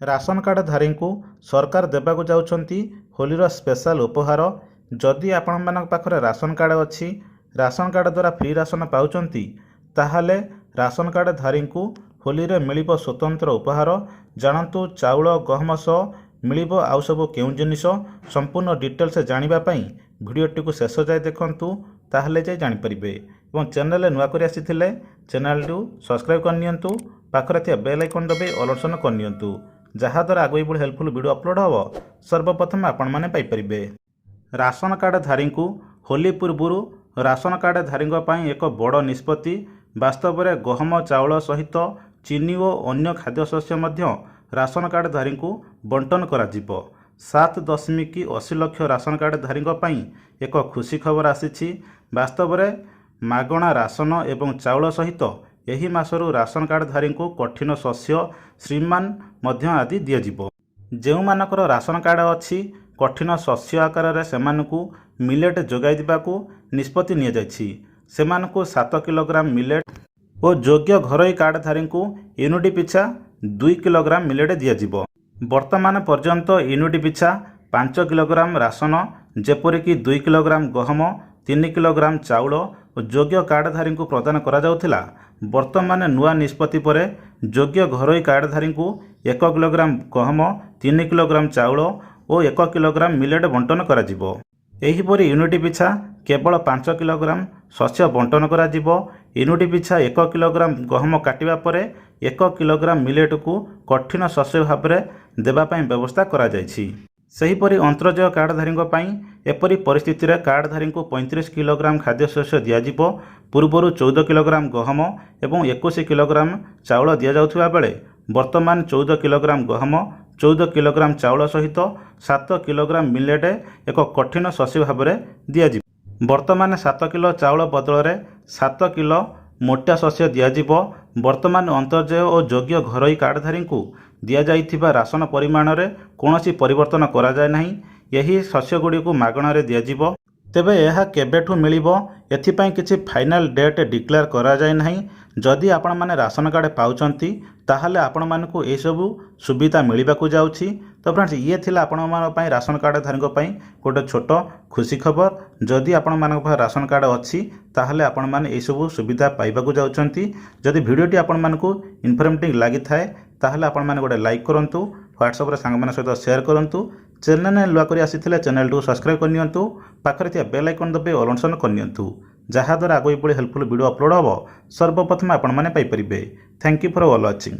Ration card धारी को सरकार देवाक जाउछंती होलीर स्पेशल उपहार। जदि आपण मानक पाखरे राशन कार्ड अच्छी, राशन कार्ड द्वारा फ्री राशन पाउचंती, ताहाले राशन कार्ड धारी को होली रे मिलिबो स्वतंत्र उपहार। जानतु चाउल गहम सह मिलिबो आउ सब केउं जिनिस संपूर्ण डिटेल्स जानिबा पई भिडियोटी को शेष जाए देखंतु, ताहले जाय जानि परिबे। एवं चैनल नुआ करि आसिथिले चैनल टू सब्सक्राइब करनियंतु, पाखरे थिया बेल आइकन दबे ऑल ऑप्शन करनियंतु, जहाँ द्वारा आगे बड़ी हेल्पफुल वीडियो अपलोड हम सर्वप्रथम आपण मैंने पाइपर। राशन कार्ड धारी को होली पूर्व राशन कार्ड धारी एक बड़ निष्पत्ति। वास्तव में गहम चाउल सहित चीनी और अन्य खाद्यशस्य राशन कार्ड धारी को बंटन कर 7.80 लाख राशन कार्ड धारी एक खुशी खबर आसी। वास्तव में मागणा राशन एवं चाउल सहित यही मासरू राशन कार्ड धारी को कठिन शस्य श्रीमान मध्य आदि दिज्व। जो मानकर राशन कार्ड अच्छी कठिन शस्य आकार से मिलेट जोगाई देवाकू निष्पत्ति निया। 7 किलोग्राम मिलेट और योग्य घरोई कार्ड धारी को यूनिट पिछा 2 किलोग्राम मिलेट दिज्व। वर्तमान पर्यंत यूनिट पिछा 5 किलोग्राम राशन, जेपरिक 2 किलोग्राम गहम, 3 किलोग्राम चाउल और योग्य कार्ड धारी को प्रदान करा जाउथिला। वर्तमान नुआ निष्पत्ति पर योग्य घरोई कार्ड धारी को 1 किलोग्राम गहम, 3 किलोग्राम चाउल और 1 किलोग्राम मिलेट बंटन करा जिवो। एहीपरि यूनिट पिछा केवल 5 किलोग्राम शस्य बंटन करा जिवो। यूनिट पिछा 1 किलोग्राम गहम काटिबा परे 1 किलोग्राम मिलेट को कठिन शस्य भाव में देवाई व्यवस्था करा जायछि। सेहीपरि अंतर्जय कार्ड धारी एपरी परिस्थिति रे कार्ड धारी को 35 किलोग्राम खाद्यशस्य दिज्व। पूर्वर 14 किलोग्राम गहम एवं 21 किलोग्राम चाउल दि जाउथिबा बेले वर्तमान 14 किलोग्राम गहम, 14 किलोग्राम चाउल सहित 7 किलोग्राम मिलेट एक कठिन शस्य भाव में दिज्व। वर्तमान 7 किलो चाउल बदल में 7 किलो मोटा शस्य दिज्व। वर्तमान अंतर्जय और योग्य घरोई कार्ड धारी को दि जाइथिबा राशन परिमाण में कौनसी परिवर्तन करा जाय नहीं। यही शस्य गुड़ी को मागणार दिज्व। तेबे यह केबेठु मिलिबो एथिपाई किछि फाइनल डेट डिक्लेयर करा जाय नहीं। जदि आपण माने राशन कार्ड पाउचंती, ताहले आपण मानकु ए सबु सुविधा मिलिबाकु जाउछि। तो फ्रेंड्स, ये थिला आपण मान पई राशन कार्ड धारक पई गोटे छोट खुशी खबर। जदि आपण मानक राशन कार्ड अच्छी, ताहले आपण माने ए सबु सुविधा पाइबाकु जाउचंती। जदि वीडियोटी आपण मानकु इन्फॉर्मेटिव लागि थाए, ताहले आपण माने गोटे लाइक करंतु, व्हाट्सएप रे सांग मान सहित शेयर करंतु। चैनल नुआ करि आसिथिले चैनल टू सब्सक्राइब करनियंतु, पाखरे थिया बेल आइकन दबे ऑल ऑप्शन करनियंतु, जहाँ द्वारा आगे बड़ी हेल्पफुल वीडियो अपलोड हम सर्वप्रथम आपण मैंने Piper. Thank you for all watching.